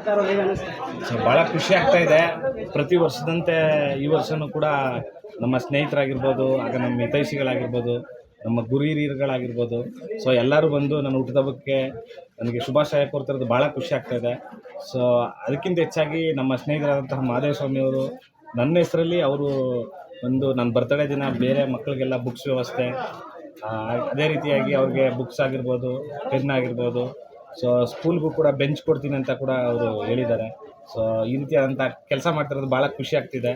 ಆಗ್ತಾ ಇರೋದು ಹೇಗೆ ಅನಿಸ್ತಾ? ಸೊ ಭಾಳ ಖುಷಿ ಆಗ್ತಾ ಇದೆ. ಪ್ರತಿ ವರ್ಷದಂತೆ ಈ ವರ್ಷವೂ ಕೂಡ ನಮ್ಮ ಸ್ನೇಹಿತರಾಗಿರ್ಬೋದು, ಆಗ ನಮ್ಮ ಹಿತೈಷಿಗಳಾಗಿರ್ಬೋದು, ನಮ್ಮ ಗುರು ಹಿರಿಯರುಗಳಾಗಿರ್ಬೋದು, ಸೊ ಎಲ್ಲರೂ ಬಂದು ನನ್ನ ಹುಟ್ಟುಹಬ್ಬಕ್ಕೆ ನನಗೆ ಶುಭಾಶಯ ಕೋರ್ತಿರೋದು ಭಾಳ ಖುಷಿ ಆಗ್ತಾಯಿದೆ. ಸೊ ಅದಕ್ಕಿಂತ ಹೆಚ್ಚಾಗಿ ನಮ್ಮ ಸ್ನೇಹಿತರಾದಂತಹ ಮಹಾದೇವ ಸ್ವಾಮಿಯವರು ನನ್ನ ಹೆಸರಲ್ಲಿ ಅವರು ಒಂದು ನನ್ನ ಬರ್ತಡೇ ದಿನ ಬೇರೆ ಮಕ್ಕಳಿಗೆಲ್ಲ ಬುಕ್ಸ್ ವ್ಯವಸ್ಥೆ, ಅದೇ ರೀತಿಯಾಗಿ ಅವ್ರಿಗೆ ಬುಕ್ಸ್ ಆಗಿರ್ಬೋದು, ಪೆನ್ ಆಗಿರ್ಬೋದು, ಸೊ ಸ್ಕೂಲ್ಗೂ ಕೂಡ ಬೆಂಚ್ ಕೊಡ್ತೀನಿ ಅಂತ ಕೂಡ ಅವರು ಹೇಳಿದ್ದಾರೆ. ಸೊ ಈ ರೀತಿಯಾದಂಥ ಕೆಲಸ ಮಾಡ್ತಿರೋದು ಭಾಳ ಖುಷಿ ಆಗ್ತಿದೆ.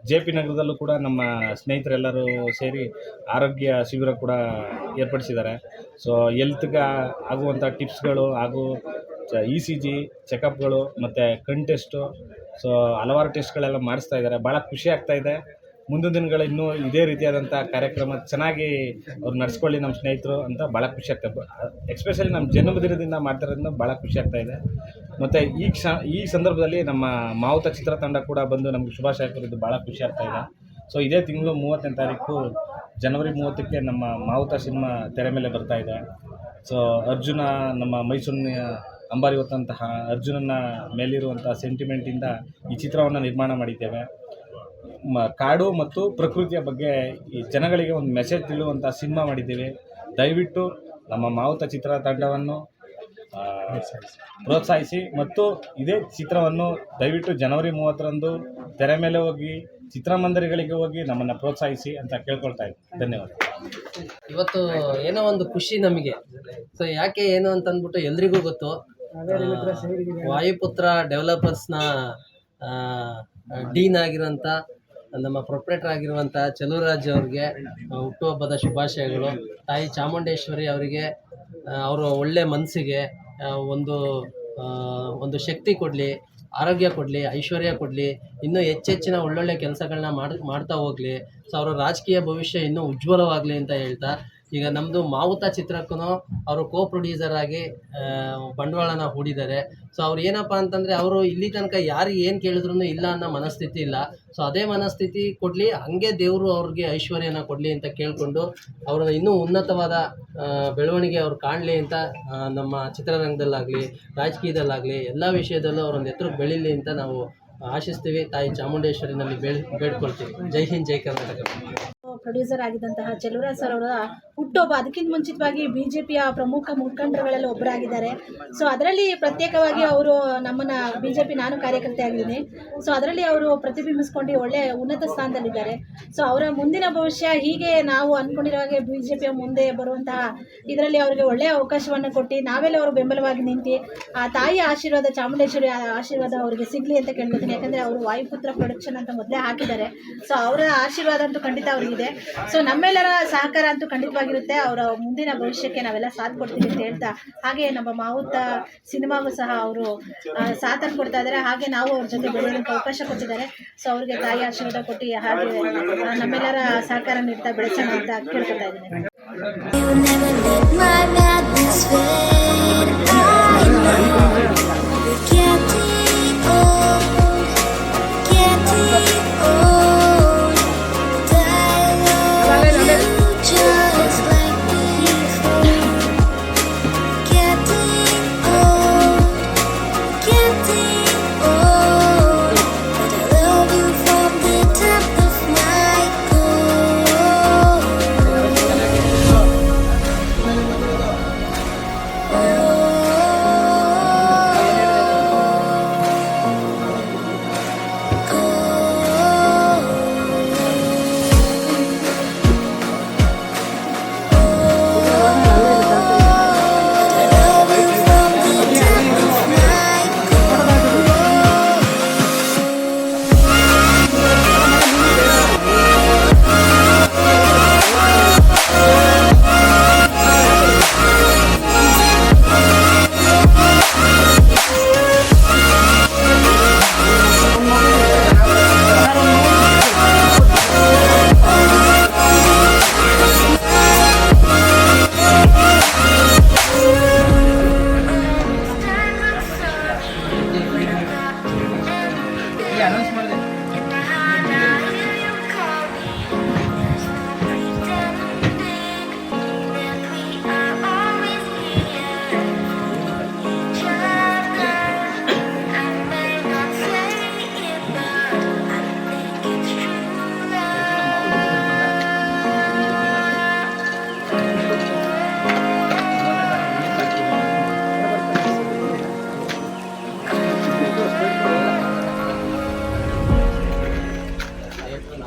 ಜೆ ಪಿ ನಗರದಲ್ಲೂ ಕೂಡ ನಮ್ಮ ಸ್ನೇಹಿತರೆಲ್ಲರೂ ಸೇರಿ ಆರೋಗ್ಯ ಶಿಬಿರ ಕೂಡ ಏರ್ಪಡಿಸಿದ್ದಾರೆ. ಸೊ ಎಲ್ತ್ಗೆ ಆಗುವಂಥ ಟಿಪ್ಸ್ಗಳು ಹಾಗೂ ECG ಚೆಕಪ್ಗಳು ಮತ್ತು ಕಣ್ ಟೆಸ್ಟು, ಸೊ ಹಲವಾರು ಟೆಸ್ಟ್ಗಳೆಲ್ಲ ಮಾಡಿಸ್ತಾ ಇದ್ದಾರೆ. ಭಾಳ ಖುಷಿ ಆಗ್ತಾಯಿದೆ. ಮುಂದಿನ ದಿನಗಳು ಇನ್ನೂ ಇದೇ ರೀತಿಯಾದಂಥ ಕಾರ್ಯಕ್ರಮ ಚೆನ್ನಾಗಿ ಅವ್ರು ನಡೆಸ್ಕೊಳ್ಳಿ ನಮ್ಮ ಸ್ನೇಹಿತರು ಅಂತ ಭಾಳ ಖುಷಿ ಆಗ್ತದೆ. ಎಸ್ಪೆಷಲಿ ನಮ್ಮ ಜನ್ಮದಿನದಿಂದ ಮಾಡ್ತಿರೋದನ್ನ ಭಾಳ ಖುಷಿ ಆಗ್ತಾಯಿದೆ. ಮತ್ತು ಈ ಸಂದರ್ಭದಲ್ಲಿ ನಮ್ಮ ಮಾವುತ ಚಿತ್ರತಂಡ ಕೂಡ ಬಂದು ನಮಗೆ ಶುಭಾಶಯ ಕೋರಿದ್ದು ಭಾಳ ಖುಷಿ ಆಗ್ತಾಯಿದೆ. ಸೊ ಇದೇ ತಿಂಗಳು 30ನೇ ತಾರೀಕು ಜನವರಿ 30ಕ್ಕೆ ನಮ್ಮ ಮಾವುತ ಸಿನಿಮಾ ತೆರೆ ಮೇಲೆ ಬರ್ತಾಯಿದೆ. ಸೊ ಅರ್ಜುನ ನಮ್ಮ ಮೈಸೂರಿನ ಅಂಬಾರಿ ಹೊತ್ತಂತಹ ಅರ್ಜುನನ ಮೇಲಿರುವಂಥ ಸೆಂಟಿಮೆಂಟಿಂದ ಈ ಚಿತ್ರವನ್ನು ನಿರ್ಮಾಣ ಮಾಡಿದ್ದೇವೆ. ಕಾಡು ಮತ್ತು ಪ್ರಕೃತಿಯ ಬಗ್ಗೆ ಈ ಜನಗಳಿಗೆ ಒಂದು ಮೆಸೇಜ್ ತಿಳಿಯುವಂಥ ಸಿನಿಮಾ ಮಾಡಿದ್ದೀವಿ. ದಯವಿಟ್ಟು ನಮ್ಮ ಮಾವುತ ಚಿತ್ರತಂಡವನ್ನು ಪ್ರೋತ್ಸಾಹಿಸಿ ಮತ್ತು ಇದೇ ಚಿತ್ರವನ್ನು ದಯವಿಟ್ಟು ಜನವರಿ 30ರಂದು ತೆರೆ ಮೇಲೆ ಹೋಗಿ ಚಿತ್ರಮಂದಿರಗಳಿಗೆ ಹೋಗಿ ನಮ್ಮನ್ನು ಪ್ರೋತ್ಸಾಹಿಸಿ ಅಂತ ಕೇಳ್ಕೊಳ್ತಾ ಇದ್ದೀನಿ. ಧನ್ಯವಾದ. ಇವತ್ತು ಏನೋ ಒಂದು ಖುಷಿ ನಮಗೆ. ಸೊ ಯಾಕೆ ಏನು ಅಂತಂದ್ಬಿಟ್ಟು ಎಲ್ರಿಗೂ ಗೊತ್ತು, ವಾಯುಪುತ್ರ ಡೆವಲಪರ್ಸ್ನ ಡೀನ್ ಆಗಿರೋಂಥ ನಮ್ಮ ಪ್ರೊಪ್ರೇಟರ್ ಆಗಿರುವಂಥ ಚಲುವರಾಜ್ ಅವ್ರಿಗೆ ಹುಟ್ಟುಹಬ್ಬದ ಶುಭಾಶಯಗಳು. ತಾಯಿ ಚಾಮುಂಡೇಶ್ವರಿ ಅವರಿಗೆ ಅವರ ಒಳ್ಳೆ ಮನಸ್ಸಿಗೆ ಒಂದು ಶಕ್ತಿ ಕೊಡಲಿ, ಆರೋಗ್ಯ ಕೊಡಲಿ, ಐಶ್ವರ್ಯ ಕೊಡಲಿ, ಇನ್ನೂ ಹೆಚ್ಚೆಚ್ಚಿನ ಒಳ್ಳೊಳ್ಳೆ ಕೆಲಸಗಳನ್ನ ಮಾಡ್ತಾ ಹೋಗಲಿ. ಸೊ ಅವರ ರಾಜಕೀಯ ಭವಿಷ್ಯ ಇನ್ನೂ ಉಜ್ವಲವಾಗಲಿ ಅಂತ ಹೇಳ್ತಾ, ಈಗ ನಮ್ಮದು ಮಾವುತ ಚಿತ್ರಕ್ಕೂ ಅವರು ಪ್ರೊಡ್ಯೂಸರ್ ಆಗಿ ಬಂಡವಾಳನ ಹೂಡಿದ್ದಾರೆ. ಸೊ ಅವ್ರು ಏನಪ್ಪ ಅಂತಂದರೆ ಅವರು ಇಲ್ಲಿ ತನಕ ಯಾರಿಗೆ ಏನು ಕೇಳಿದ್ರು ಇಲ್ಲ ಅನ್ನೋ ಮನಸ್ಥಿತಿ ಇಲ್ಲ. ಸೊ ಅದೇ ಮನಸ್ಥಿತಿ ಕೊಡಲಿ, ಹಂಗೆ ದೇವರು ಅವ್ರಿಗೆ ಐಶ್ವರ್ಯನ ಕೊಡಲಿ ಅಂತ ಕೇಳಿಕೊಂಡು ಅವ್ರನ್ನ ಇನ್ನೂ ಉನ್ನತವಾದ ಬೆಳವಣಿಗೆ ಅವ್ರು ಕಾಣಲಿ ಅಂತ ನಮ್ಮ ಚಿತ್ರರಂಗದಲ್ಲಾಗಲಿ ರಾಜಕೀಯದಲ್ಲಾಗಲಿ ಎಲ್ಲ ವಿಷಯದಲ್ಲೂ ಅವರೊಂದು ಎತ್ತರಕ್ಕೆ ಬೆಳೀಲಿ ಅಂತ ನಾವು ಆಶಿಸ್ತೀವಿ. ತಾಯಿ ಚಾಮುಂಡೇಶ್ವರಿನಲ್ಲಿ ಬೇಡ್ಕೊಳ್ತೀವಿ. ಜೈ ಹಿಂದ್, ಜೈ ಕರ್ನಾಟಕ. ಪ್ರೊಡ್ಯೂಸರ್ ಆಗಿದ್ದಂತಹ ಚಲುವರಾಜ್ ಸರ್ ಅವರ ಹುಟ್ಟುಹಬ್ಬ, ಅದಕ್ಕಿಂತ ಮುಂಚಿತವಾಗಿ BJPಯ ಪ್ರಮುಖ ಮುಖಂಡರುಗಳೆಲ್ಲ ಒಬ್ಬರಾಗಿದ್ದಾರೆ. ಸೊ ಅದರಲ್ಲಿ ಪ್ರತ್ಯೇಕವಾಗಿ ಅವರು ನಮ್ಮನ್ನು BJP, ನಾನು ಕಾರ್ಯಕರ್ತೆ ಆಗಿದ್ದೀನಿ, ಸೊ ಅದರಲ್ಲಿ ಅವರು ಪ್ರತಿಬಿಂಬಿಸ್ಕೊಂಡು ಒಳ್ಳೆ ಉನ್ನತ ಸ್ಥಾನದಲ್ಲಿದ್ದಾರೆ. ಸೊ ಅವರ ಮುಂದಿನ ಭವಿಷ್ಯ ಹೀಗೆ ನಾವು ಅಂದ್ಕೊಂಡಿರೋ ಹಾಗೆ BJPಯ ಮುಂದೆ ಬರುವಂತಹ ಇದರಲ್ಲಿ ಅವರಿಗೆ ಒಳ್ಳೆಯ ಅವಕಾಶವನ್ನು ಕೊಟ್ಟು ನಾವೆಲ್ಲ ಅವರು ಬೆಂಬಲವಾಗಿ ನಿಂತು ಆ ತಾಯಿಯ ಆಶೀರ್ವಾದ, ಚಾಮುಂಡೇಶ್ವರಿ ಆಶೀರ್ವಾದ ಅವರಿಗೆ ಸಿಗಲಿ ಅಂತ ಕೇಳ್ಕೊತೀನಿ. ಯಾಕಂದರೆ ಅವರು ವಾಯುಪುತ್ರ ಪ್ರೊಡಕ್ಷನ್ ಅಂತ ಮೊದಲೇ ಹಾಕಿದ್ದಾರೆ. ಸೊ ಅವರ ಆಶೀರ್ವಾದ ಅಂತೂ ಖಂಡಿತ ಅವರಿಗಿದೆ. ಸೊ ನಮ್ಮೆಲ್ಲರ ಸಹಕಾರ ಅಂತೂ ಖಂಡಿತವಾಗಿರುತ್ತೆ. ಅವರ ಮುಂದಿನ ಭವಿಷ್ಯಕ್ಕೆ ನಾವೆಲ್ಲ ಸಾಥ್ ಕೊಡ್ತೀವಿ ಅಂತ ಹೇಳ್ತಾ, ಹಾಗೆ ನಮ್ಮ ಮಾವುತ ಸಿನಿಮಾಗೂ ಸಹ ಅವರು ಸಾಥನ್ನು ಕೊಡ್ತಾ ಇದ್ದಾರೆ. ಹಾಗೆ ನಾವು ಅವ್ರ ಜೊತೆ ಬೆಳೆಯೋದಕ್ಕೆ ಅವಕಾಶ ಕೊಟ್ಟಿದ್ದಾರೆ. ಸೊ ಅವ್ರಿಗೆ ತಾಯಿ ಆಶೀರ್ವಾದ ಕೊಟ್ಟು ಹಾಗೆ ನಮ್ಮೆಲ್ಲರ ಸಹಕಾರ ನೀಡ್ತಾ ಬೆಳೆಸೋಣ ಅಂತ ಕೇಳ್ಕೊತಾ ಇದ್ದೀನಿ. ಅನೌನ್ಸ್